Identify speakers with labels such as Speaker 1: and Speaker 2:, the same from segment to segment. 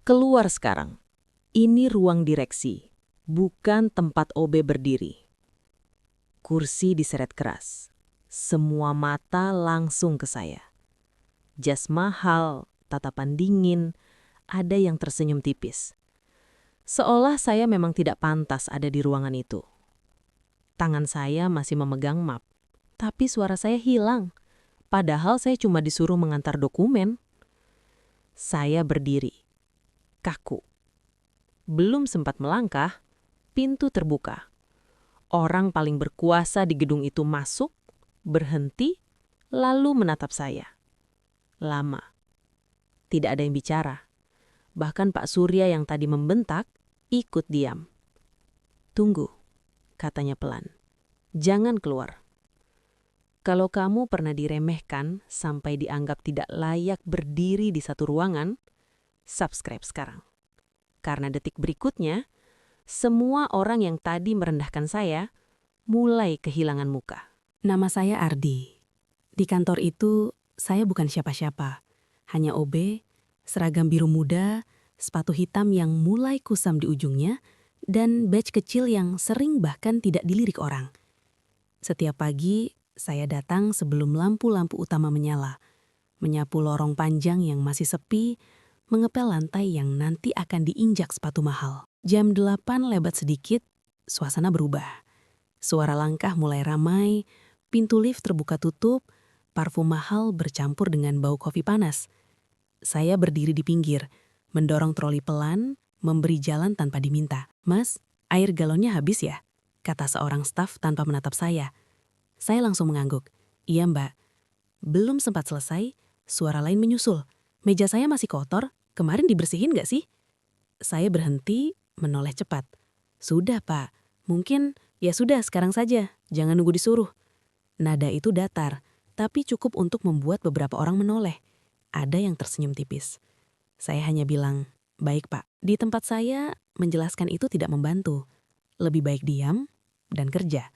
Speaker 1: Keluar sekarang. Ini ruang direksi, bukan tempat OB berdiri. Kursi diseret keras. Semua mata langsung ke saya. Jas mahal, tatapan dingin, ada yang tersenyum tipis. Seolah saya memang tidak pantas ada di ruangan itu. Tangan saya masih memegang map, tapi suara saya hilang. Padahal saya cuma disuruh mengantar dokumen. Saya berdiri, kaku. Belum sempat melangkah, pintu terbuka. Orang paling berkuasa di gedung itu masuk, berhenti, lalu menatap saya. Lama. Tidak ada yang bicara. Bahkan Pak Surya yang tadi membentak, ikut diam. "Tunggu," katanya pelan. "Jangan keluar. Kalau kamu pernah diremehkan sampai dianggap tidak layak berdiri di satu ruangan, subscribe sekarang. Karena detik berikutnya, semua orang yang tadi merendahkan saya mulai kehilangan muka."
Speaker 2: Nama saya Ardi. Di kantor itu, saya bukan siapa-siapa. Hanya OB, seragam biru muda, sepatu hitam yang mulai kusam di ujungnya, dan badge kecil yang sering bahkan tidak dilirik orang. Setiap pagi, saya datang sebelum lampu-lampu utama menyala, menyapu lorong panjang yang masih sepi, mengepel lantai yang nanti akan diinjak sepatu mahal. Jam 8 lebat sedikit, suasana berubah. Suara langkah mulai ramai, pintu lift terbuka tutup, parfum mahal bercampur dengan bau kopi panas. Saya berdiri di pinggir, mendorong troli pelan, memberi jalan tanpa diminta. "Mas, air galonnya habis ya?" kata seorang staf tanpa menatap saya. Saya langsung mengangguk. "Iya, Mbak." Belum sempat selesai, suara lain menyusul. "Meja saya masih kotor, kemarin dibersihin nggak sih?" Saya berhenti, menoleh cepat. "Sudah, Pak. Mungkin, ya sudah sekarang saja, jangan nunggu disuruh." Nada itu datar, tapi cukup untuk membuat beberapa orang menoleh. Ada yang tersenyum tipis. Saya hanya bilang, "Baik, Pak." Di tempat saya, menjelaskan itu tidak membantu. Lebih baik diam dan kerja.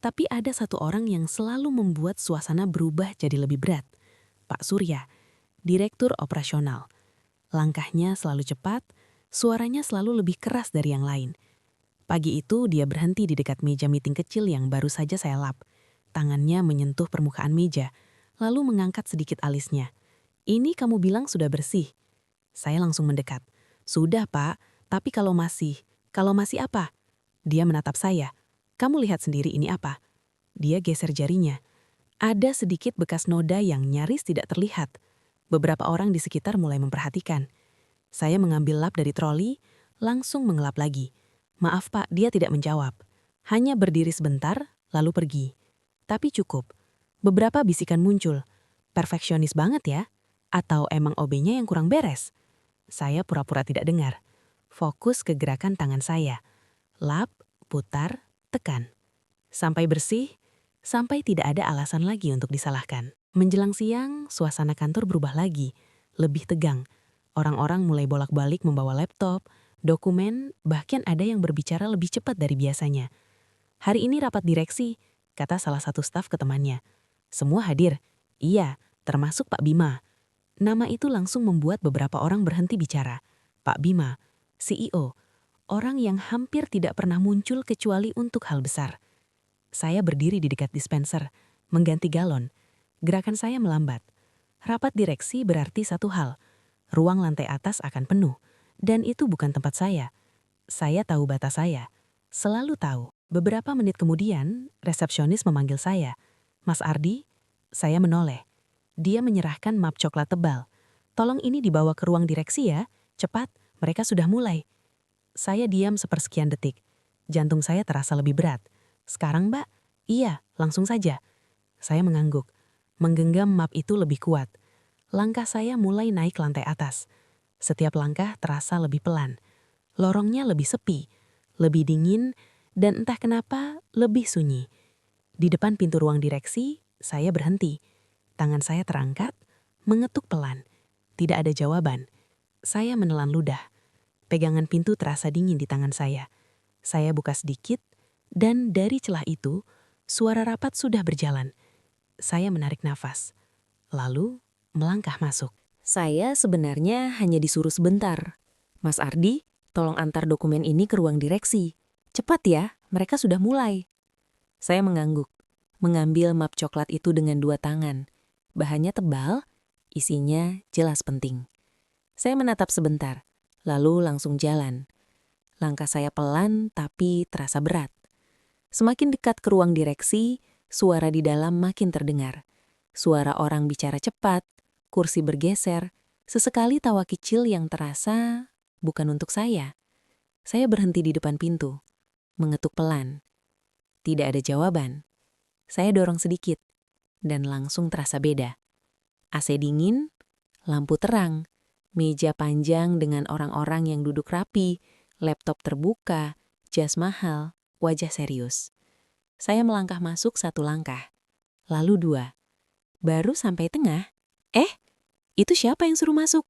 Speaker 2: Tapi ada satu orang yang selalu membuat suasana berubah jadi lebih berat. Pak Surya, Direktur Operasional. Langkahnya selalu cepat, suaranya selalu lebih keras dari yang lain. Pagi itu dia berhenti di dekat meja meeting kecil yang baru saja saya lap. Tangannya menyentuh permukaan meja, lalu mengangkat sedikit alisnya. "Ini kamu bilang sudah bersih." Saya langsung mendekat. "Sudah, Pak, tapi kalau masih apa?" Dia menatap saya. "Kamu lihat sendiri ini apa?" Dia geser jarinya. Ada sedikit bekas noda yang nyaris tidak terlihat. Beberapa orang di sekitar mulai memperhatikan. Saya mengambil lap dari troli, langsung mengelap lagi. "Maaf, Pak," dia tidak menjawab. Hanya berdiri sebentar, lalu pergi. Tapi cukup. Beberapa bisikan muncul. "Perfeksionis banget ya? Atau emang OB-nya yang kurang beres?" Saya pura-pura tidak dengar. Fokus ke gerakan tangan saya. Lap, putar, tekan. Sampai bersih, sampai tidak ada alasan lagi untuk disalahkan. Menjelang siang, suasana kantor berubah lagi. Lebih tegang. Orang-orang mulai bolak-balik membawa laptop, dokumen, bahkan ada yang berbicara lebih cepat dari biasanya. "Hari ini rapat direksi," kata salah satu staf ke temannya. "Semua hadir?" "Iya, termasuk Pak Bima." Nama itu langsung membuat beberapa orang berhenti bicara. Pak Bima, CEO, orang yang hampir tidak pernah muncul kecuali untuk hal besar. Saya berdiri di dekat dispenser, mengganti galon. Gerakan saya melambat. Rapat direksi berarti satu hal. Ruang lantai atas akan penuh. Dan itu bukan tempat saya. Saya tahu batas saya. Selalu tahu. Beberapa menit kemudian, resepsionis memanggil saya. "Mas Ardi?" Saya menoleh. Dia menyerahkan map coklat tebal. "Tolong ini dibawa ke ruang direksi ya. Cepat, mereka sudah mulai." Saya diam sepersekian detik. Jantung saya terasa lebih berat. "Sekarang, Mbak?" "Iya, langsung saja." Saya mengangguk. Menggenggam map itu lebih kuat. Langkah saya mulai naik lantai atas. Setiap langkah terasa lebih pelan. Lorongnya lebih sepi, lebih dingin, dan entah kenapa lebih sunyi. Di depan pintu ruang direksi, saya berhenti. Tangan saya terangkat, mengetuk pelan. Tidak ada jawaban. Saya menelan ludah. Pegangan pintu terasa dingin di tangan saya. Saya buka sedikit, dan dari celah itu, suara rapat sudah berjalan. Saya menarik nafas, lalu melangkah masuk. Saya sebenarnya hanya disuruh sebentar.
Speaker 3: Mas Ardi, tolong antar dokumen ini ke ruang direksi. Cepat ya, mereka sudah mulai. Saya mengangguk, mengambil map coklat itu dengan 2 tangan. Bahannya tebal, isinya jelas penting. Saya menatap sebentar, lalu langsung jalan. Langkah saya pelan tapi terasa berat. Semakin dekat ke ruang direksi, suara di dalam makin terdengar. Suara orang bicara cepat, kursi bergeser, sesekali tawa kecil yang terasa bukan untuk saya. Saya berhenti di depan pintu, mengetuk pelan. Tidak ada jawaban. Saya dorong sedikit, dan langsung terasa beda. AC dingin, lampu terang, meja panjang dengan orang-orang yang duduk rapi, laptop terbuka, jas mahal, wajah serius. Saya melangkah masuk 1 langkah, lalu 2. Baru sampai tengah, itu siapa yang suruh masuk?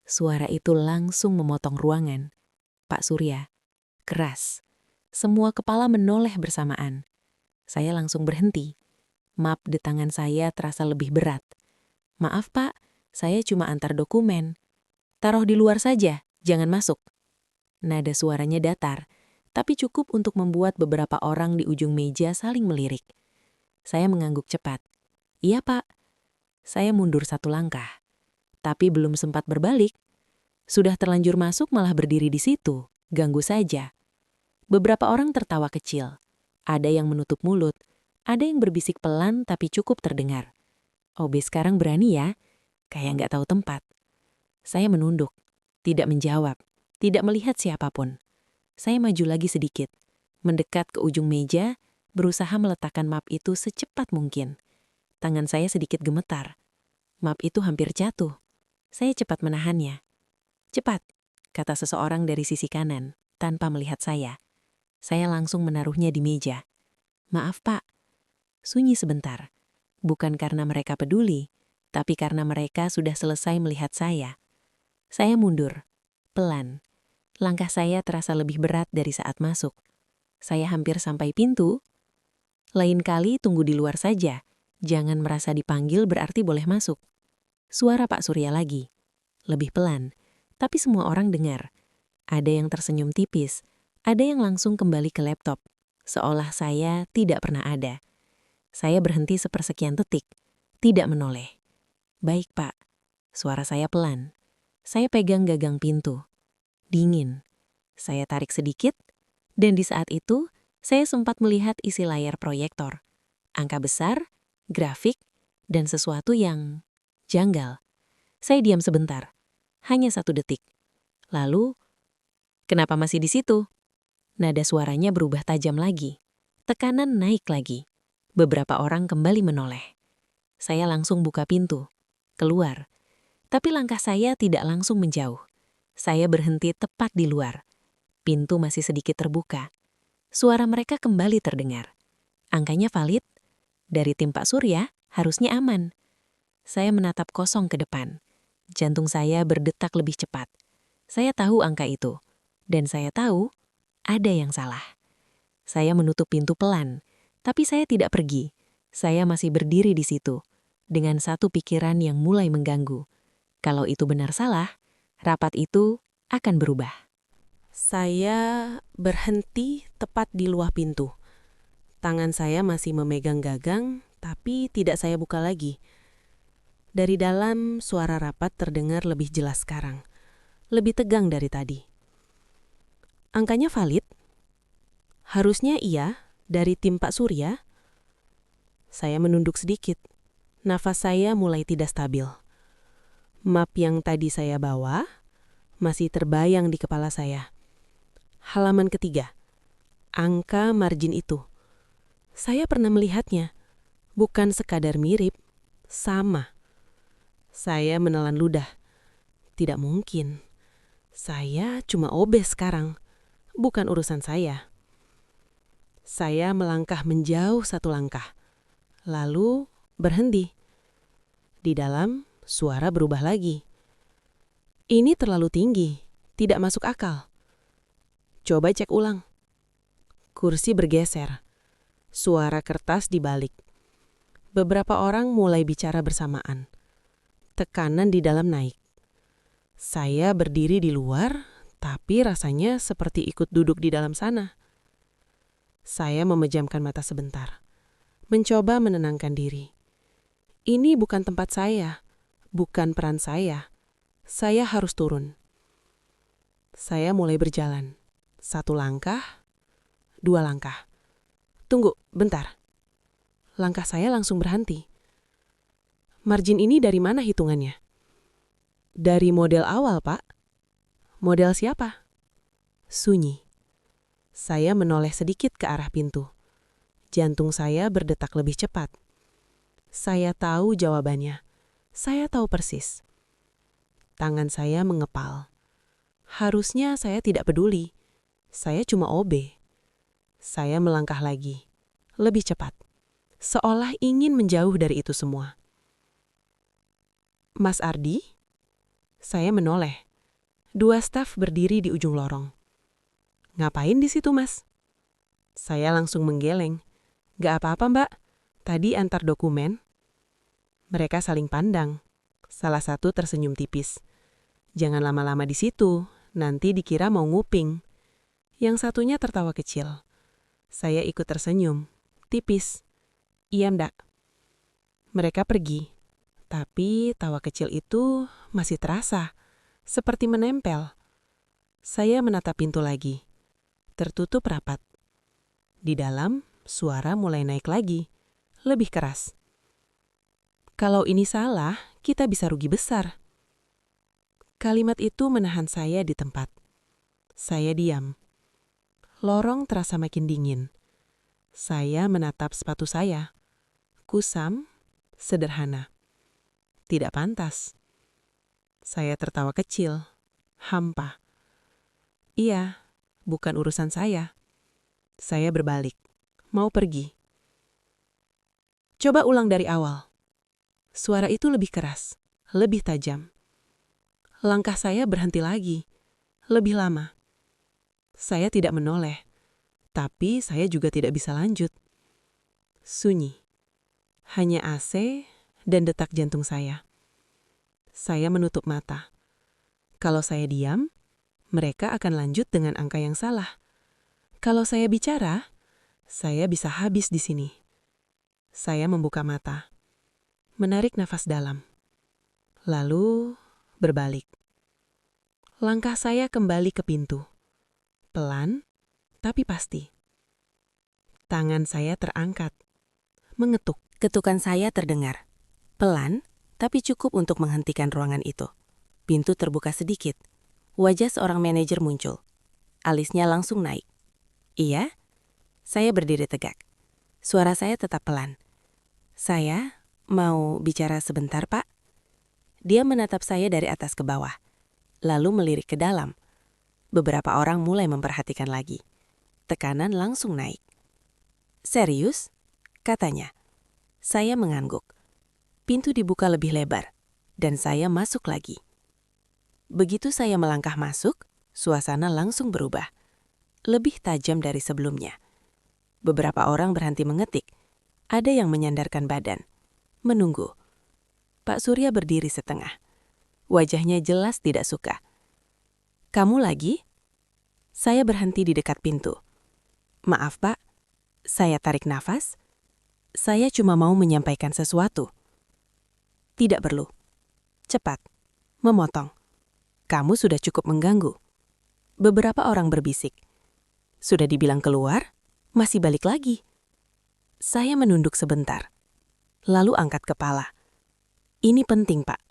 Speaker 3: Suara itu langsung memotong ruangan. Pak Surya, keras. Semua kepala menoleh bersamaan. Saya langsung berhenti. Map di tangan saya terasa lebih berat. Maaf Pak, saya cuma antar dokumen. Taruh di luar saja, jangan masuk. Nada suaranya datar, tapi cukup untuk membuat beberapa orang di ujung meja saling melirik. Saya mengangguk cepat. Iya Pak. Saya mundur 1 langkah. Tapi belum sempat berbalik. Sudah terlanjur masuk malah berdiri di situ, ganggu saja. Beberapa orang tertawa kecil. Ada yang menutup mulut, ada yang berbisik pelan tapi cukup terdengar. OB sekarang berani ya, kayak nggak tahu tempat. Saya menunduk, tidak menjawab, tidak melihat siapapun. Saya maju lagi sedikit, mendekat ke ujung meja, berusaha meletakkan map itu secepat mungkin. Tangan saya sedikit gemetar. Map itu hampir jatuh. Saya cepat menahannya. Cepat, kata seseorang dari sisi kanan, tanpa melihat saya. Saya langsung menaruhnya di meja. Maaf Pak. Sunyi sebentar. Bukan karena mereka peduli, tapi karena mereka sudah selesai melihat saya. Saya mundur, pelan. Langkah saya terasa lebih berat dari saat masuk. Saya hampir sampai pintu. Lain kali tunggu di luar saja. Jangan merasa dipanggil berarti boleh masuk. Suara Pak Surya lagi. Lebih pelan, tapi semua orang dengar. Ada yang tersenyum tipis, ada yang langsung kembali ke laptop. Seolah saya tidak pernah ada. Saya berhenti sepersekian detik, tidak menoleh. Baik Pak, suara saya pelan. Saya pegang gagang pintu. Dingin. Saya tarik sedikit, dan di saat itu, saya sempat melihat isi layar proyektor. Angka besar, grafik, dan sesuatu yang janggal. Saya diam sebentar, hanya 1 detik. Lalu, kenapa masih di situ? Nada suaranya berubah tajam lagi. Tekanan naik lagi. Beberapa orang kembali menoleh. Saya langsung buka pintu, keluar. Tapi langkah saya tidak langsung menjauh. Saya berhenti tepat di luar. Pintu masih sedikit terbuka. Suara mereka kembali terdengar. Angkanya valid. Dari tim Pak Surya, harusnya aman. Saya menatap kosong ke depan. Jantung saya berdetak lebih cepat. Saya tahu angka itu. Dan saya tahu ada yang salah. Saya menutup pintu pelan, tapi saya tidak pergi. Saya masih berdiri di situ, dengan satu pikiran yang mulai mengganggu. Kalau itu benar salah, rapat itu akan berubah.
Speaker 2: Saya berhenti tepat di luar pintu. Tangan saya masih memegang gagang, tapi tidak saya buka lagi. Dari dalam, suara rapat terdengar lebih jelas sekarang. Lebih tegang dari tadi. Angkanya valid? Harusnya iya, dari tim Pak Surya. Saya menunduk sedikit. Nafas saya mulai tidak stabil. Map yang tadi saya bawa masih terbayang di kepala saya. Halaman ketiga. Angka margin itu. Saya pernah melihatnya. Bukan sekadar mirip, sama. Saya menelan ludah. Tidak mungkin. Saya cuma obes sekarang. Bukan urusan saya. Saya melangkah menjauh 1 langkah. Lalu berhenti. Di dalam, suara berubah lagi. Ini terlalu tinggi. Tidak masuk akal. Coba cek ulang. Kursi bergeser. Suara kertas dibalik. Beberapa orang mulai bicara bersamaan. Tekanan di dalam naik. Saya berdiri di luar
Speaker 4: tapi rasanya seperti ikut duduk di dalam sana. Saya memejamkan mata sebentar, mencoba menenangkan diri. Ini bukan tempat saya, bukan peran saya. Saya harus turun. Saya mulai berjalan. 1 langkah, 2 langkah. Tunggu, bentar. Langkah saya langsung berhenti. Margin ini dari mana hitungannya? Dari model awal, Pak. Model siapa? Sunyi. Saya menoleh sedikit ke arah pintu. Jantung saya berdetak lebih cepat. Saya tahu jawabannya. Saya tahu persis. Tangan saya mengepal. Harusnya saya tidak peduli. Saya cuma OB. Saya melangkah lagi. Lebih cepat. Seolah ingin menjauh dari itu semua. Mas Ardi? Saya menoleh. 2 staf berdiri di ujung lorong. Ngapain di situ, Mas? Saya langsung menggeleng. Gak apa-apa, Mbak. Tadi antar dokumen. Mereka saling pandang. Salah satu tersenyum tipis. Jangan lama-lama di situ, nanti dikira mau nguping. Yang satunya tertawa kecil. Saya ikut tersenyum. Tipis. Iya, Mbak. Mereka pergi. Tapi tawa kecil itu masih terasa. Seperti menempel. Saya menatap pintu lagi. Tertutup rapat. Di dalam, suara mulai naik lagi. Lebih keras. Kalau ini salah, kita bisa rugi besar. Kalimat itu menahan saya di tempat. Saya diam. Lorong terasa makin dingin. Saya menatap sepatu saya. Kusam, sederhana. Tidak pantas. Saya tertawa kecil, hampa. Iya, bukan urusan saya. Saya berbalik, mau pergi. Coba ulang dari awal. Suara itu lebih keras, lebih tajam. Langkah saya berhenti lagi, lebih lama. Saya tidak menoleh, tapi saya juga tidak bisa lanjut. Sunyi. Hanya AC dan detak jantung saya. Saya menutup mata. Kalau saya diam, mereka akan lanjut dengan angka yang salah. Kalau saya bicara, saya bisa habis di sini. Saya membuka mata, menarik nafas dalam, lalu berbalik. Langkah saya kembali ke pintu. Pelan, tapi pasti. Tangan saya terangkat, mengetuk.
Speaker 2: Ketukan saya terdengar. Pelan, tapi cukup untuk menghentikan ruangan itu. Pintu terbuka sedikit. Wajah seorang manajer muncul. Alisnya langsung naik. Iya? Saya berdiri tegak. Suara saya tetap pelan. Saya mau bicara sebentar, Pak. Dia menatap saya dari atas ke bawah, lalu melirik ke dalam. Beberapa orang mulai memperhatikan lagi. Tekanan langsung naik. Serius? Katanya. Saya mengangguk. Pintu dibuka lebih lebar, dan saya masuk lagi. Begitu saya melangkah masuk, suasana langsung berubah. Lebih tajam dari sebelumnya. Beberapa orang berhenti mengetik. Ada yang menyandarkan badan. Menunggu. Pak Surya berdiri setengah. Wajahnya jelas tidak suka. Kamu lagi? Saya berhenti di dekat pintu. Maaf, Pak. Saya tarik nafas. Saya cuma mau menyampaikan sesuatu. Tidak perlu. Cepat. Memotong. Kamu sudah cukup mengganggu. Beberapa orang berbisik. Sudah dibilang keluar, masih balik lagi. Saya menunduk sebentar. Lalu angkat kepala. Ini penting, Pak.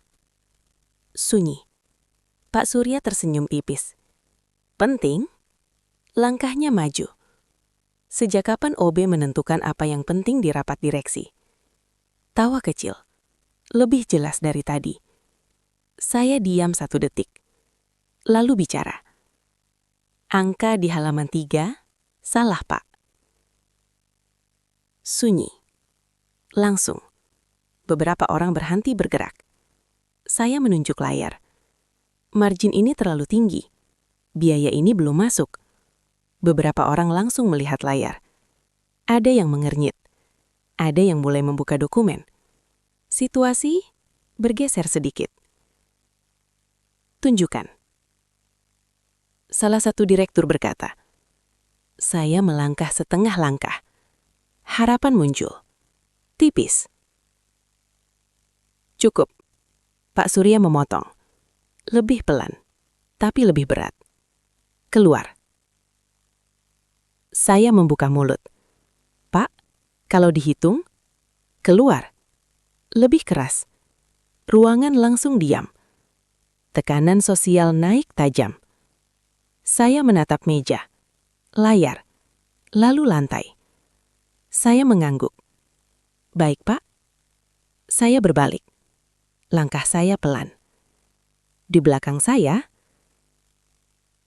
Speaker 2: Sunyi. Pak Surya tersenyum tipis. Penting? Langkahnya maju. Sejak kapan OB menentukan apa yang penting di rapat direksi? Tawa kecil. Lebih jelas dari tadi. Saya diam 1 detik. Lalu bicara. Angka di halaman 3, salah, Pak. Sunyi. Langsung. Beberapa orang berhenti bergerak. Saya menunjuk layar. Margin ini terlalu tinggi. Biaya ini belum masuk. Beberapa orang langsung melihat layar. Ada yang mengernyit. Ada yang mulai membuka dokumen. Situasi bergeser sedikit. Tunjukkan.
Speaker 4: Salah satu direktur berkata, "Saya melangkah setengah langkah. Harapan muncul. Tipis." "Cukup." Pak Surya memotong. "Lebih pelan, tapi lebih berat. Keluar." Saya membuka mulut. "Pak, kalau dihitung, keluar." Lebih keras. Ruangan langsung diam. Tekanan sosial naik tajam. Saya menatap meja, layar, lalu lantai. Saya mengangguk. "Baik, Pak." Saya berbalik. Langkah saya pelan. Di belakang saya,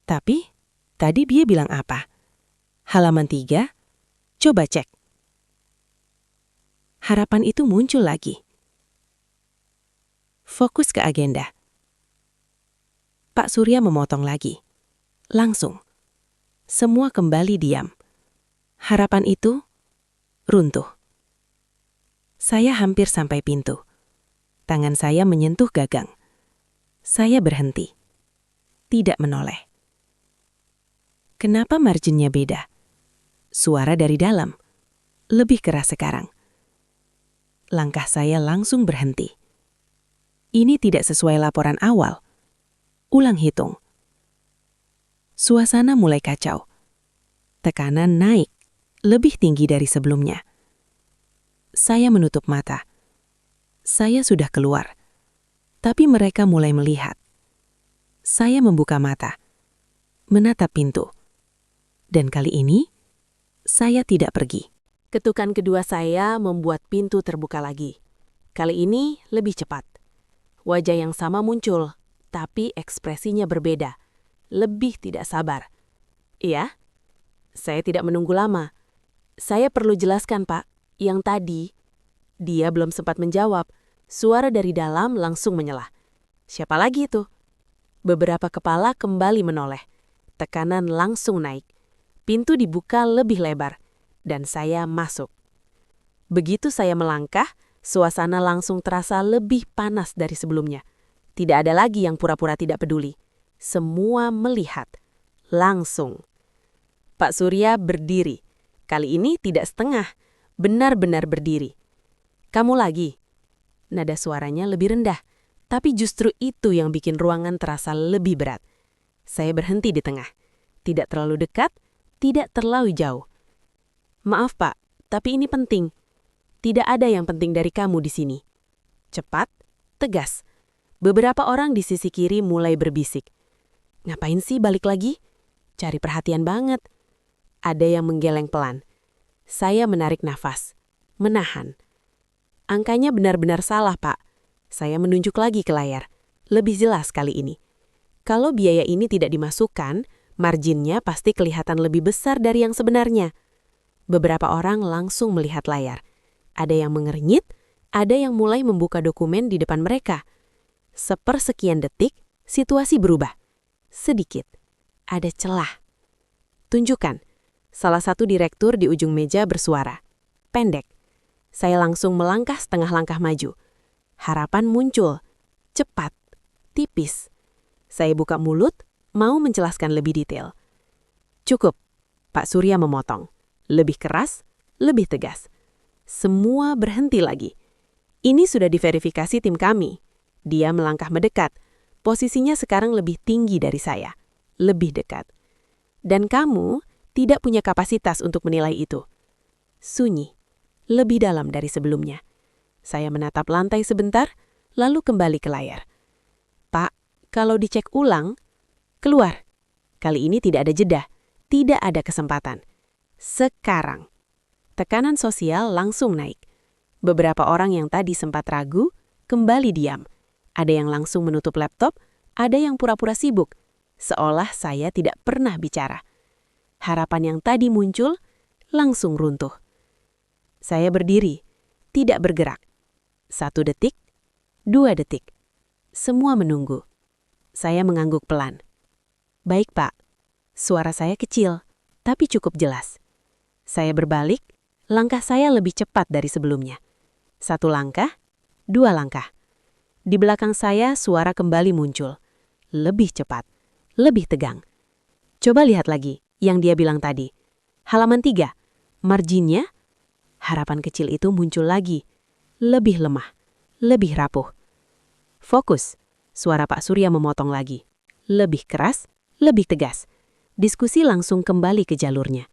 Speaker 4: tapi tadi dia bilang apa? Halaman 3, coba cek. Harapan itu muncul lagi. Fokus ke agenda. Pak Surya memotong lagi. Langsung. Semua kembali diam. Harapan itu runtuh. Saya hampir sampai pintu. Tangan saya menyentuh gagang. Saya berhenti. Tidak menoleh. Kenapa marginnya beda? Suara dari dalam. Lebih keras sekarang. Langkah saya langsung berhenti. Ini tidak sesuai laporan awal. Ulang hitung. Suasana mulai kacau. Tekanan naik, lebih tinggi dari sebelumnya. Saya menutup mata. Saya sudah keluar. Tapi mereka mulai melihat. Saya membuka mata. Menatap pintu. Dan kali ini, saya tidak pergi.
Speaker 1: Ketukan kedua saya membuat pintu terbuka lagi. Kali ini lebih cepat. Wajah yang sama muncul, tapi ekspresinya berbeda. Lebih tidak sabar. "Iya?" Saya tidak menunggu lama. "Saya perlu jelaskan, Pak. Yang tadi..." Dia belum sempat menjawab. Suara dari dalam langsung menyelah. "Siapa lagi itu?" Beberapa kepala kembali menoleh. Tekanan langsung naik. Pintu dibuka lebih lebar. Dan saya masuk. Begitu saya melangkah, suasana langsung terasa lebih panas dari sebelumnya. Tidak ada lagi yang pura-pura tidak peduli. Semua melihat. Langsung. Pak Surya berdiri. Kali ini tidak setengah. Benar-benar berdiri. "Kamu lagi?" Nada suaranya lebih rendah. Tapi justru itu yang bikin ruangan terasa lebih berat. Saya berhenti di tengah. Tidak terlalu dekat, tidak terlalu jauh. "Maaf, Pak, tapi ini penting. Tidak ada yang penting dari kamu di sini." Cepat, tegas. Beberapa orang di sisi kiri mulai berbisik. "Ngapain sih balik lagi? Cari perhatian banget." Ada yang menggeleng pelan. Saya menarik nafas. Menahan. "Angkanya benar-benar salah, Pak." Saya menunjuk lagi ke layar. Lebih jelas kali ini. Kalau biaya ini tidak dimasukkan, marginnya pasti kelihatan lebih besar dari yang sebenarnya. Beberapa orang langsung melihat layar. Ada yang mengernyit, ada yang mulai membuka dokumen di depan mereka. Sepersekian detik, situasi berubah. Sedikit. Ada celah. "Tunjukkan." Salah satu direktur di ujung meja bersuara. Pendek. Saya langsung melangkah setengah langkah maju. Harapan muncul. Cepat. Tipis. Saya buka mulut, mau menjelaskan lebih detail. "Cukup." Pak Surya memotong. Lebih keras, lebih tegas. Semua berhenti lagi. Ini sudah diverifikasi tim kami. Dia melangkah mendekat. Posisinya sekarang lebih tinggi dari saya. Lebih dekat. Dan kamu tidak punya kapasitas untuk menilai itu. Sunyi. Lebih dalam dari sebelumnya. Saya menatap lantai sebentar, lalu kembali ke layar. "Pak, kalau dicek ulang..." "Keluar." Kali ini tidak ada jeda. Tidak ada kesempatan. Sekarang. Tekanan sosial langsung naik. Beberapa orang yang tadi sempat ragu, kembali diam. Ada yang langsung menutup laptop, ada yang pura-pura sibuk. Seolah saya tidak pernah bicara. Harapan yang tadi muncul, langsung runtuh. Saya berdiri, tidak bergerak. 1 detik, 2 detik. Semua menunggu. Saya mengangguk pelan. "Baik, Pak." Suara saya kecil, tapi cukup jelas. Saya berbalik, langkah saya lebih cepat dari sebelumnya. 1 langkah, 2 langkah. Di belakang saya suara kembali muncul. Lebih cepat, lebih tegang. Coba lihat lagi yang dia bilang tadi. Halaman 3, marginnya, harapan kecil itu muncul lagi. Lebih lemah, lebih rapuh. Fokus, suara Pak Surya memotong lagi. Lebih keras, lebih tegas. Diskusi langsung kembali ke jalurnya.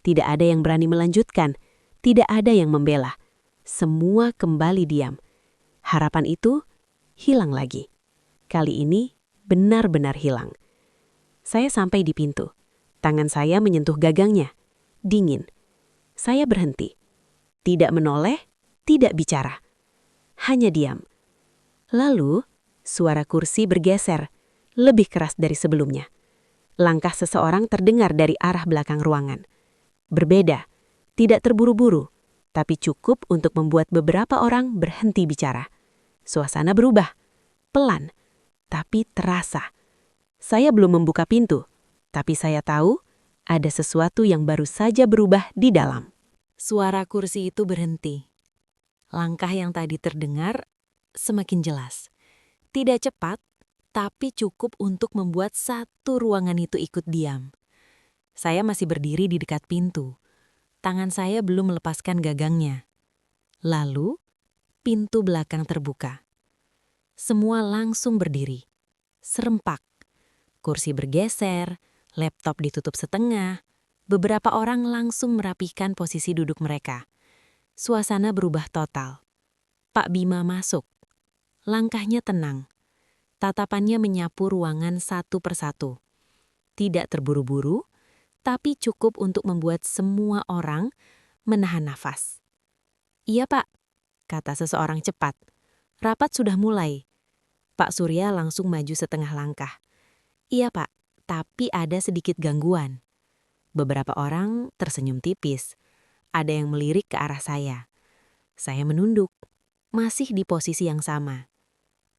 Speaker 1: Tidak ada yang berani melanjutkan, tidak ada yang membela. Semua kembali diam. Harapan itu hilang lagi. Kali ini benar-benar hilang. Saya sampai di pintu. Tangan saya menyentuh gagangnya. Dingin. Saya berhenti. Tidak menoleh, tidak bicara. Hanya diam. Lalu, suara kursi bergeser, lebih keras dari sebelumnya. Langkah seseorang terdengar dari arah belakang ruangan. Berbeda, tidak terburu-buru, tapi cukup untuk membuat beberapa orang berhenti bicara. Suasana berubah, pelan, tapi terasa. Saya belum membuka pintu, tapi saya tahu ada sesuatu yang baru saja berubah di dalam.
Speaker 3: Suara kursi itu berhenti. Langkah yang tadi terdengar semakin jelas. Tidak cepat, tapi cukup untuk membuat satu ruangan itu ikut diam. Saya masih berdiri di dekat pintu. Tangan saya belum melepaskan gagangnya. Lalu, pintu belakang terbuka. Semua langsung berdiri. Serempak. Kursi bergeser, laptop ditutup setengah. Beberapa orang langsung merapihkan posisi duduk mereka. Suasana berubah total. Pak Bima masuk. Langkahnya tenang. Tatapannya menyapu ruangan satu persatu. Tidak terburu-buru, tapi cukup untuk membuat semua orang menahan nafas. "Iya, Pak," kata seseorang cepat. "Rapat sudah mulai." Pak Surya langsung maju setengah langkah. "Iya, Pak, tapi ada sedikit gangguan." Beberapa orang tersenyum tipis. Ada yang melirik ke arah saya. Saya menunduk, masih di posisi yang sama.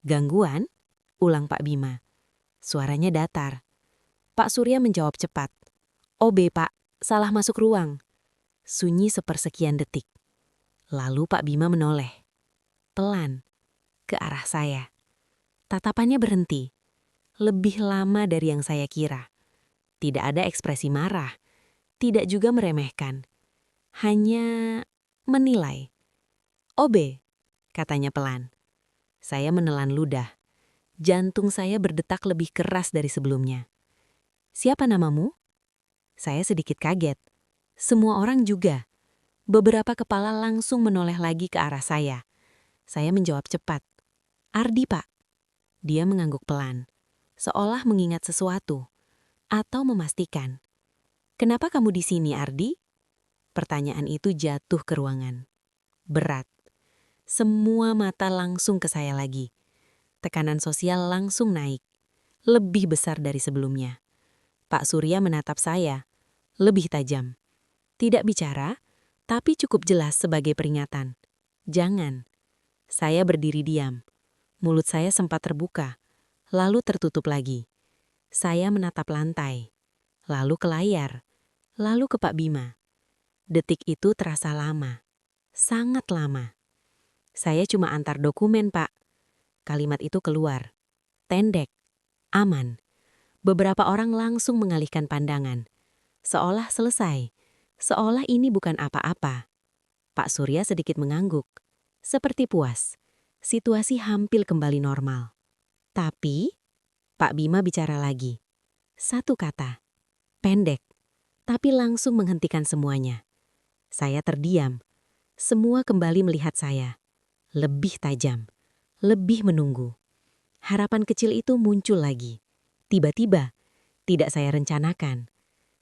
Speaker 3: "Gangguan?" ulang Pak Bima. Suaranya datar. Pak Surya menjawab cepat. "OB, Pak, salah masuk ruang." Sunyi sepersekian detik. Lalu Pak Bima menoleh. Pelan. Ke arah saya. Tatapannya berhenti. Lebih lama dari yang saya kira. Tidak ada ekspresi marah. Tidak juga meremehkan. Hanya menilai. "OB," katanya pelan. Saya menelan ludah. Jantung saya berdetak lebih keras dari sebelumnya. "Siapa namamu?" Saya sedikit kaget. Semua orang juga. Beberapa kepala langsung menoleh lagi ke arah saya. Saya menjawab cepat. "Ardi, Pak." Dia mengangguk pelan, seolah mengingat sesuatu, atau memastikan. "Kenapa kamu di sini, Ardi?" Pertanyaan itu jatuh ke ruangan. Berat. Semua mata langsung ke saya lagi. Tekanan sosial langsung naik. Lebih besar dari sebelumnya. Pak Surya menatap saya. Lebih tajam. Tidak bicara, tapi cukup jelas sebagai peringatan. "Jangan." Saya berdiri diam. Mulut saya sempat terbuka, lalu tertutup lagi. Saya menatap lantai, lalu ke layar, lalu ke Pak Bima. Detik itu terasa lama. Sangat lama. "Saya cuma antar dokumen, Pak." Kalimat itu keluar. Pendek. Aman. Beberapa orang langsung mengalihkan pandangan. Seolah selesai. Seolah ini bukan apa-apa. Pak Surya sedikit mengangguk. Seperti puas. Situasi hampir kembali normal. Tapi, Pak Bima bicara lagi. Satu kata. Pendek. Tapi langsung menghentikan semuanya. Saya terdiam. Semua kembali melihat saya. Lebih tajam. Lebih menunggu. Harapan kecil itu muncul lagi. Tiba-tiba, tidak saya rencanakan.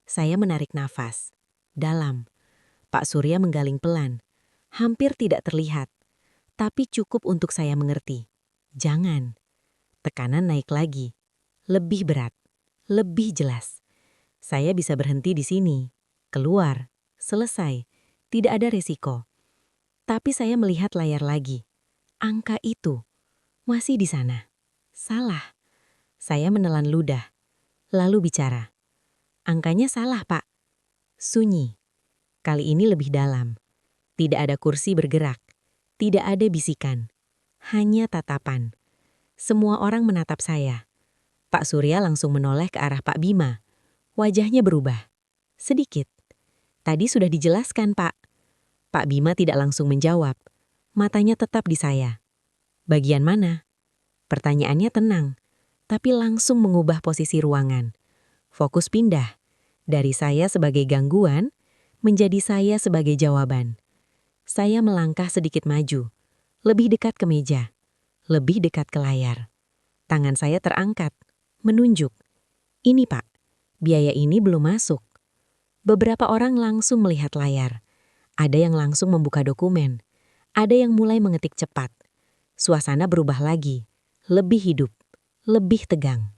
Speaker 3: Saya menarik nafas. Dalam. Pak Surya menggaling pelan. Hampir tidak terlihat. Tapi cukup untuk saya mengerti. Jangan. Tekanan naik lagi. Lebih berat. Lebih jelas. Saya bisa berhenti di sini. Keluar. Selesai. Tidak ada resiko. Tapi saya melihat layar lagi. Angka itu masih di sana. Salah. Saya menelan ludah. Lalu bicara. "Angkanya salah, Pak." Sunyi. Kali ini lebih dalam. Tidak ada kursi bergerak. Tidak ada bisikan. Hanya tatapan. Semua orang menatap saya. Pak Surya langsung menoleh ke arah Pak Bima.
Speaker 1: Wajahnya berubah. Sedikit. Tadi sudah dijelaskan, Pak. Pak Bima tidak langsung menjawab. Matanya tetap di saya. Bagian mana? Pertanyaannya tenang, tapi langsung mengubah posisi ruangan. Fokus pindah. Dari saya sebagai gangguan, menjadi saya sebagai jawaban. Saya melangkah sedikit maju. Lebih dekat ke meja. Lebih dekat ke layar. Tangan saya terangkat. Menunjuk. Ini, Pak. Biaya ini belum masuk. Beberapa orang langsung melihat layar. Ada yang langsung membuka dokumen. Ada yang mulai mengetik cepat. Suasana berubah lagi. Lebih hidup. Lebih tegang.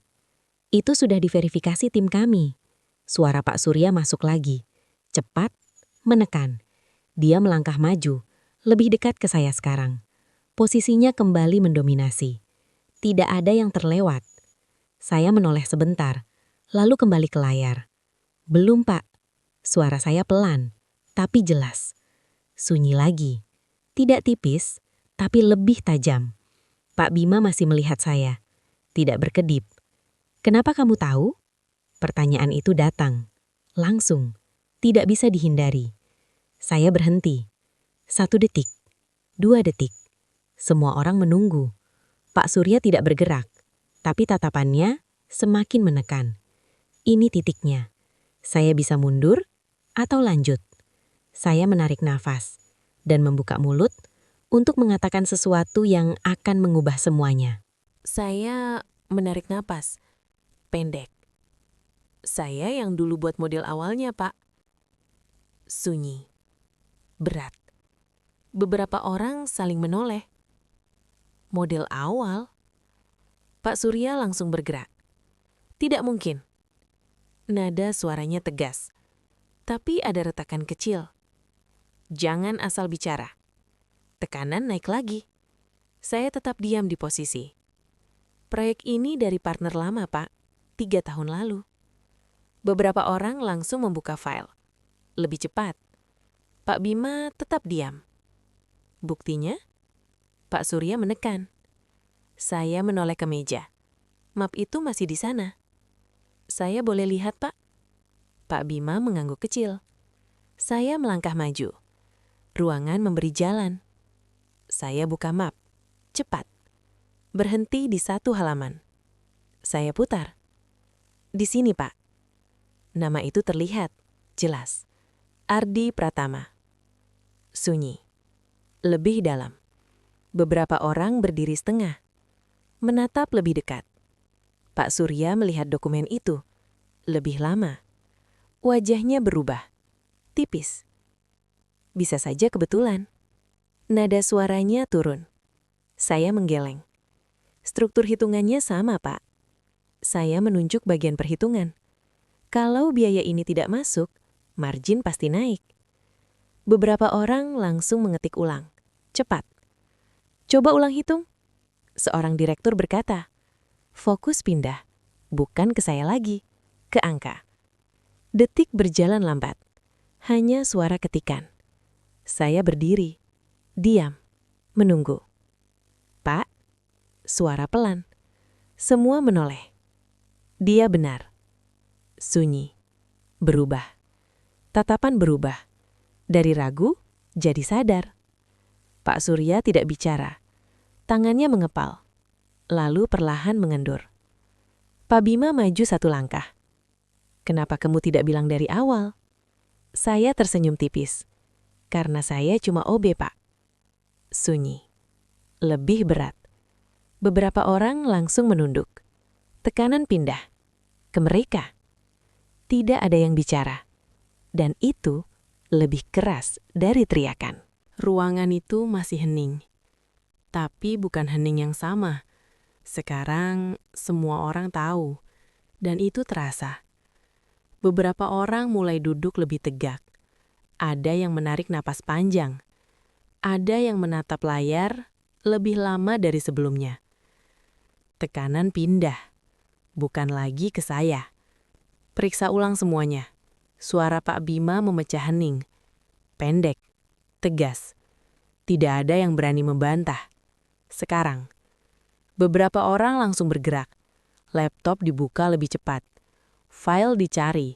Speaker 1: Itu sudah diverifikasi tim kami. Suara Pak Surya masuk lagi. Cepat, menekan. Dia melangkah maju. Lebih dekat ke saya sekarang. Posisinya kembali mendominasi. Tidak ada yang terlewat. Saya menoleh sebentar. Lalu kembali ke layar. Belum, Pak. Suara saya pelan, tapi jelas. Sunyi lagi. Tidak tipis, tapi lebih tajam. Pak Bima masih melihat saya. Tidak berkedip. Kenapa kamu tahu? Pertanyaan itu datang. Langsung. Tidak bisa dihindari. Saya berhenti. 1 detik. 2 detik. Semua orang menunggu. Pak Surya tidak bergerak. Tapi tatapannya semakin menekan. Ini titiknya. Saya bisa mundur atau lanjut. Saya menarik nafas dan membuka mulut untuk mengatakan sesuatu yang akan mengubah semuanya.
Speaker 3: Saya menarik napas. Pendek. Saya yang dulu buat model awalnya, Pak. Sunyi. Berat. Beberapa orang saling menoleh. Model awal? Pak Surya langsung bergerak. Tidak mungkin. Nada suaranya tegas. Tapi ada retakan kecil. Jangan asal bicara. Tekanan naik lagi. Saya tetap diam di posisi. Proyek ini dari partner lama, Pak. 3 tahun lalu. Beberapa orang langsung membuka file. Lebih cepat. Pak Bima tetap diam. Buktinya, Pak Surya menekan. Saya menoleh ke meja. Map itu masih di sana. Saya boleh lihat, Pak? Pak Bima mengangguk kecil. Saya melangkah maju. Ruangan memberi jalan. Saya buka map. Cepat. Berhenti di 1 halaman. Saya putar. Di sini, Pak. Nama itu terlihat. Jelas. Ardi Pratama. Sunyi. Lebih dalam. Beberapa orang berdiri setengah. Menatap lebih dekat. Pak Surya melihat dokumen itu. Lebih lama. Wajahnya berubah. Tipis. Bisa saja kebetulan. Nada suaranya turun. Saya menggeleng. Struktur hitungannya sama, Pak. Saya menunjuk bagian perhitungan. Kalau biaya ini tidak masuk, margin pasti naik. Beberapa orang langsung mengetik ulang. Cepat. Coba ulang hitung. Seorang direktur berkata, fokus pindah, bukan ke saya lagi, ke angka. Detik berjalan lambat. Hanya suara ketikan. Saya berdiri, diam, menunggu. Pak, suara pelan. Semua menoleh. Dia benar. Sunyi. Berubah. Tatapan berubah. Dari ragu, jadi sadar. Pak Surya tidak bicara. Tangannya mengepal. Lalu perlahan mengendur. Pak Bima maju 1 langkah. Kenapa kamu tidak bilang dari awal? Saya tersenyum tipis. Karena saya cuma OB, Pak. Sunyi. Lebih berat. Beberapa orang langsung menunduk. Tekanan pindah. Ke mereka. Tidak ada yang bicara. Dan itu lebih keras dari teriakan. Ruangan itu masih hening. Tapi bukan hening yang sama. Sekarang semua orang tahu. Dan itu terasa. Beberapa orang mulai duduk lebih tegak. Ada yang menarik napas panjang. Ada yang menatap layar lebih lama dari sebelumnya. Tekanan pindah. Bukan lagi ke saya. Periksa ulang semuanya. Suara Pak Bima memecah hening. Pendek. Tegas. Tidak ada yang berani membantah. Sekarang. Beberapa orang langsung bergerak. Laptop dibuka lebih cepat.
Speaker 1: File dicari,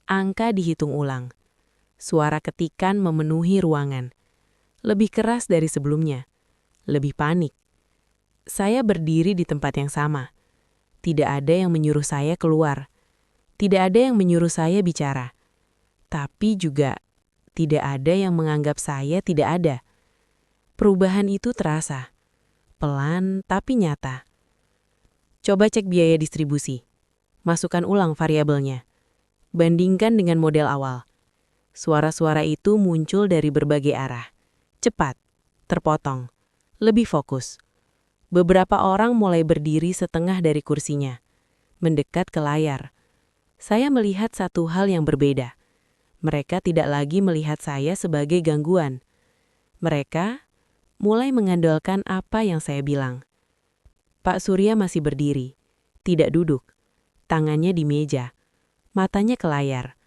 Speaker 1: angka dihitung ulang. Suara ketikan memenuhi ruangan. Lebih keras dari sebelumnya, lebih panik. Saya berdiri di tempat yang sama. Tidak ada yang menyuruh saya keluar. Tidak ada yang menyuruh saya bicara. Tapi juga tidak ada yang menganggap saya tidak ada. Perubahan itu terasa. Pelan tapi nyata. Coba cek biaya distribusi. Masukkan ulang variabelnya. Bandingkan dengan model awal. Suara-suara itu muncul dari berbagai arah. Cepat, terpotong, lebih fokus. Beberapa orang mulai berdiri setengah dari kursinya, mendekat ke layar. Saya melihat satu hal yang berbeda. Mereka tidak lagi melihat saya sebagai gangguan. Mereka mulai mengandalkan apa yang saya bilang. Pak Surya masih berdiri, tidak duduk. Tangannya di meja, matanya ke layar.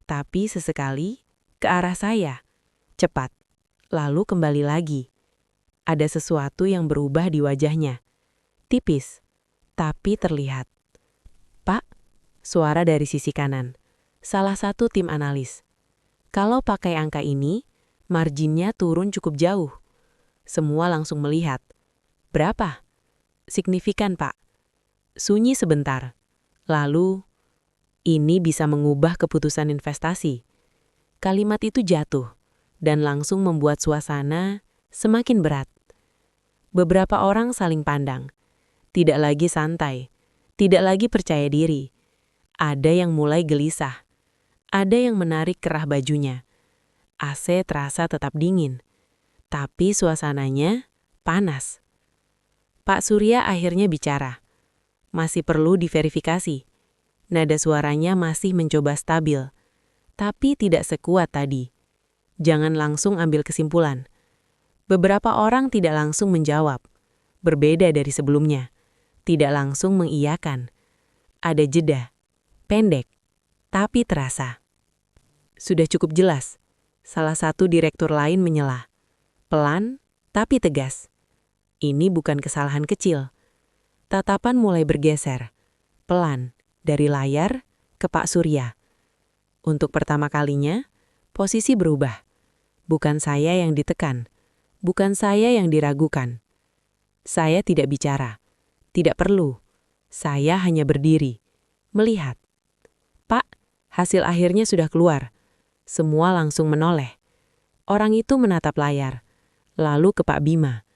Speaker 1: Tapi sesekali ke arah saya. Cepat. Lalu kembali lagi. Ada sesuatu yang berubah di wajahnya. Tipis, tapi terlihat. Pak, suara dari sisi kanan. Salah satu tim analis. Kalau pakai angka ini, marginnya turun cukup jauh. Semua langsung melihat. Berapa? Signifikan, Pak. Sunyi sebentar. Lalu, ini bisa mengubah keputusan investasi. Kalimat itu jatuh dan langsung membuat suasana semakin berat. Beberapa orang saling pandang. Tidak lagi santai, tidak lagi percaya diri. Ada yang mulai gelisah. Ada yang menarik kerah bajunya. AC terasa tetap dingin, tapi suasananya panas. Pak Surya akhirnya bicara. Masih perlu diverifikasi. Nada suaranya masih mencoba stabil, tapi tidak sekuat tadi. Jangan langsung ambil kesimpulan. Beberapa orang tidak langsung menjawab. Berbeda dari sebelumnya. Tidak langsung mengiyakan. Ada jeda. Pendek, tapi terasa. Sudah cukup jelas. Salah satu direktur lain menyela. Pelan, tapi tegas. Ini bukan kesalahan kecil. Tatapan mulai bergeser. Pelan, dari layar ke Pak Surya. Untuk pertama kalinya, posisi berubah. Bukan saya yang ditekan. Bukan saya yang diragukan. Saya tidak bicara. Tidak perlu. Saya hanya berdiri. Melihat. Pak, hasil akhirnya sudah keluar. Semua langsung menoleh. Orang itu menatap layar. Lalu ke Pak Bima.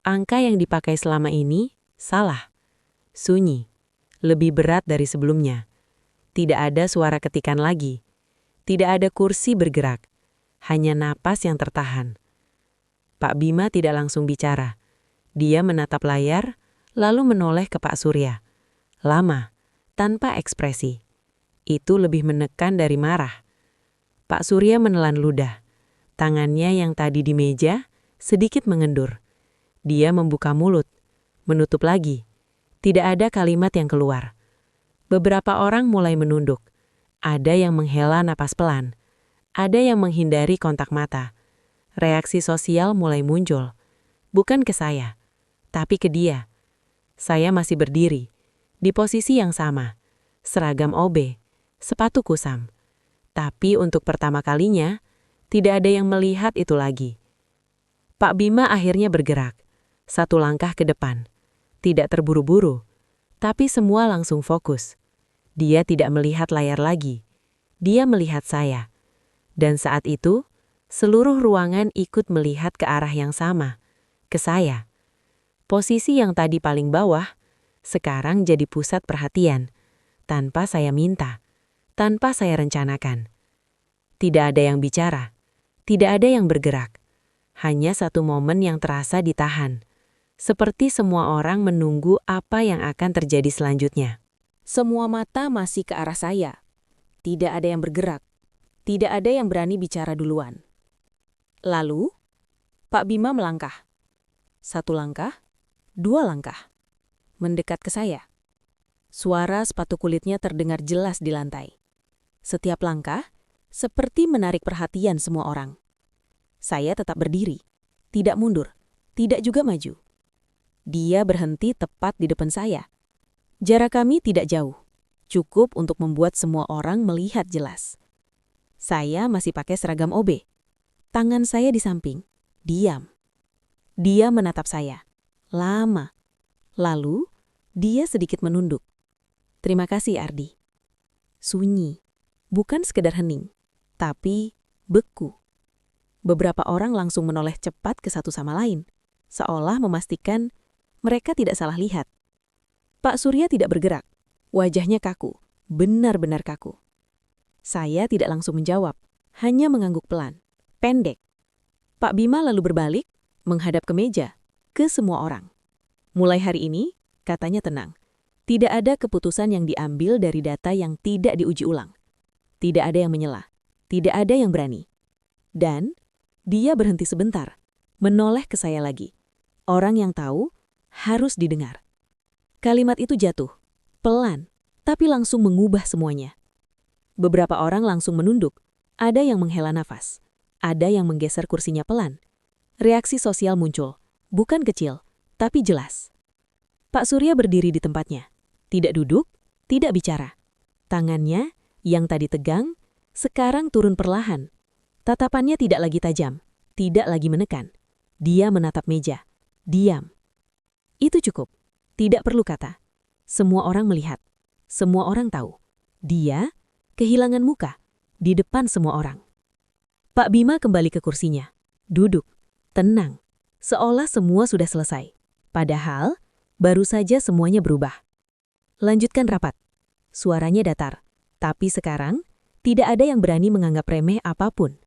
Speaker 1: Angka yang dipakai selama ini salah. Sunyi. Lebih berat dari sebelumnya. Tidak ada suara ketikan lagi. Tidak ada kursi bergerak. Hanya napas yang tertahan. Pak Bima tidak langsung bicara. Dia menatap layar, lalu menoleh ke Pak Surya. Lama, tanpa ekspresi. Itu lebih menekan dari marah. Pak Surya menelan ludah. Tangannya yang tadi di meja sedikit mengendur. Dia membuka mulut, menutup lagi. Tidak ada kalimat yang keluar. Beberapa orang mulai menunduk. Ada yang menghela napas pelan. Ada yang menghindari kontak mata. Reaksi sosial mulai muncul. Bukan ke saya, tapi ke dia. Saya masih berdiri, di posisi yang sama. Seragam OB, sepatu kusam. Tapi untuk pertama kalinya, tidak ada yang melihat itu lagi. Pak Bima akhirnya bergerak. Satu langkah ke depan. Tidak terburu-buru, tapi semua langsung fokus. Dia tidak melihat layar lagi. Dia melihat saya. Dan saat itu, seluruh ruangan ikut melihat ke arah yang sama, ke saya. Posisi yang tadi paling bawah, sekarang jadi pusat perhatian, tanpa saya minta, tanpa saya rencanakan. Tidak ada yang bicara, tidak ada yang bergerak. Hanya satu momen yang terasa ditahan, seperti semua orang menunggu apa yang akan terjadi selanjutnya.
Speaker 3: Semua mata masih ke arah saya. Tidak ada yang bergerak. Tidak ada yang berani bicara duluan. Lalu, Pak Bima melangkah. Satu langkah, dua langkah. Mendekat ke saya. Suara sepatu kulitnya terdengar jelas di lantai. Setiap langkah, seperti menarik perhatian semua orang. Saya tetap berdiri. Tidak mundur. Tidak juga maju. Dia berhenti tepat di depan saya. Jarak kami tidak jauh. Cukup untuk membuat semua orang melihat jelas. Saya masih pakai seragam OB. Tangan saya di samping. Diam. Dia menatap saya. Lama. Lalu, dia sedikit menunduk. Terima kasih, Ardi. Sunyi. Bukan sekedar hening, tapi beku. Beberapa orang langsung menoleh cepat ke satu sama lain, seolah memastikan mereka tidak salah lihat. Pak Surya tidak bergerak. Wajahnya kaku, benar-benar kaku. Saya tidak langsung menjawab, hanya mengangguk pelan, pendek. Pak Bima lalu berbalik, menghadap ke meja, ke semua orang. Mulai hari ini, katanya tenang. Tidak ada keputusan yang diambil dari data yang tidak diuji ulang. Tidak ada yang menyela, tidak ada yang berani. Dan dia berhenti sebentar, menoleh ke saya lagi. Orang yang tahu harus didengar. Kalimat itu jatuh, pelan, tapi langsung mengubah semuanya. Beberapa orang langsung menunduk, ada yang menghela nafas, ada yang menggeser kursinya pelan. Reaksi sosial muncul, bukan kecil, tapi jelas. Pak Surya berdiri di tempatnya, tidak duduk, tidak bicara. Tangannya yang tadi tegang, sekarang turun perlahan. Tatapannya tidak lagi tajam, tidak lagi menekan. Dia menatap meja, diam. Itu cukup, tidak perlu kata. Semua orang melihat. Semua orang tahu. Dia kehilangan muka di depan semua orang. Pak Bima kembali ke kursinya. Duduk. Tenang. Seolah semua sudah selesai. Padahal, baru saja semuanya berubah. Lanjutkan rapat. Suaranya datar. Tapi sekarang, tidak ada yang berani menganggap remeh apapun.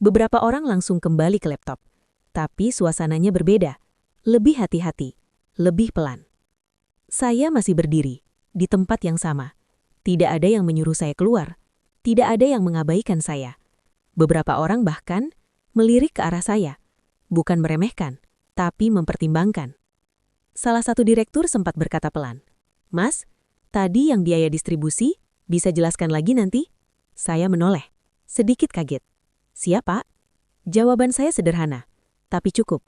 Speaker 3: Beberapa orang langsung kembali ke laptop. Tapi suasananya berbeda. Lebih hati-hati. Lebih pelan. Saya masih berdiri. Di tempat yang sama. Tidak ada yang menyuruh saya keluar. Tidak ada yang mengabaikan saya. Beberapa orang bahkan melirik ke arah saya. Bukan meremehkan, tapi mempertimbangkan. Salah satu direktur sempat berkata pelan, "Mas, tadi yang biaya distribusi, bisa jelaskan lagi nanti?" Saya menoleh, sedikit kaget. "Siapa?" Jawaban saya sederhana, tapi cukup.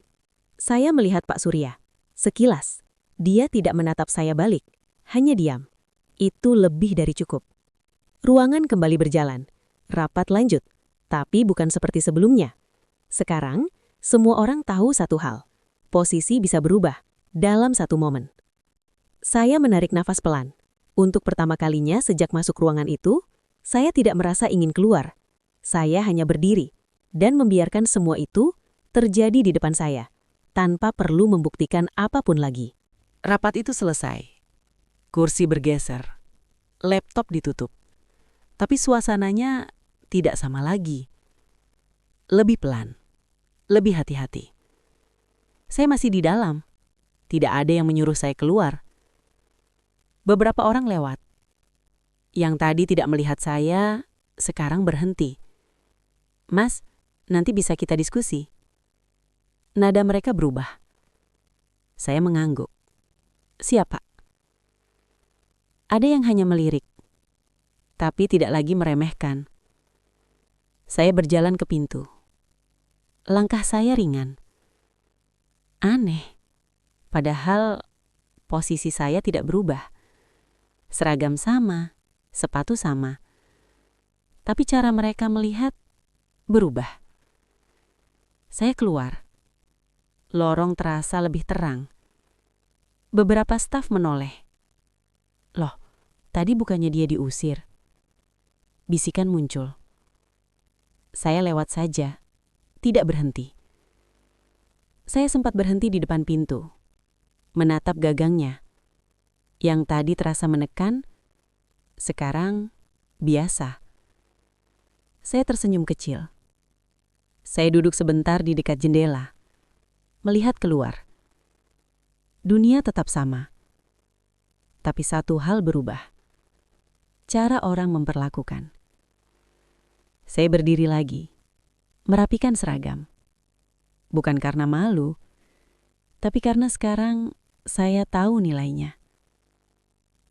Speaker 3: Saya melihat Pak Surya. Sekilas, dia tidak menatap saya balik. Hanya diam. Itu lebih dari cukup. Ruangan kembali berjalan. Rapat lanjut. Tapi bukan seperti sebelumnya. Sekarang, semua orang tahu satu hal. Posisi bisa berubah dalam satu momen. Saya menarik nafas pelan. Untuk pertama kalinya sejak masuk ruangan itu, saya tidak merasa ingin keluar. Saya hanya berdiri dan membiarkan semua itu terjadi di depan saya, tanpa perlu membuktikan apapun lagi.
Speaker 4: Rapat itu selesai. Kursi bergeser. Laptop ditutup. Tapi suasananya tidak sama lagi. Lebih pelan. Lebih hati-hati. Saya masih di dalam. Tidak ada yang menyuruh saya keluar. Beberapa orang lewat. Yang tadi tidak melihat saya, sekarang berhenti. "Mas, nanti bisa kita diskusi." Nada mereka berubah. Saya mengangguk. "Siapa?" Ada yang hanya melirik, tapi tidak lagi meremehkan. Saya berjalan ke pintu. Langkah saya ringan. Aneh, padahal posisi saya tidak berubah. Seragam sama, sepatu sama. Tapi cara mereka melihat berubah. Saya keluar. Lorong terasa lebih terang. Beberapa staf menoleh. "Loh, tadi bukannya dia diusir?" Bisikan muncul. Saya lewat saja, tidak berhenti. Saya sempat berhenti di depan pintu, menatap gagangnya. Yang tadi terasa menekan, sekarang biasa. Saya tersenyum kecil. Saya duduk sebentar di dekat jendela, melihat keluar. Dunia tetap sama. Tapi satu hal berubah. Cara orang memperlakukan. Saya berdiri lagi, merapikan seragam. Bukan karena malu, tapi karena sekarang saya tahu nilainya.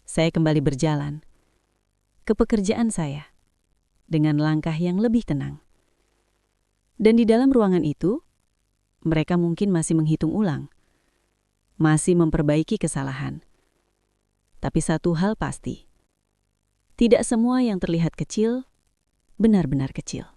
Speaker 4: Saya kembali berjalan ke pekerjaan saya dengan langkah yang lebih tenang. Dan di dalam ruangan itu, mereka mungkin masih menghitung ulang, masih memperbaiki kesalahan. Tapi satu hal pasti,
Speaker 5: Tidak semua yang terlihat kecil, benar-benar kecil.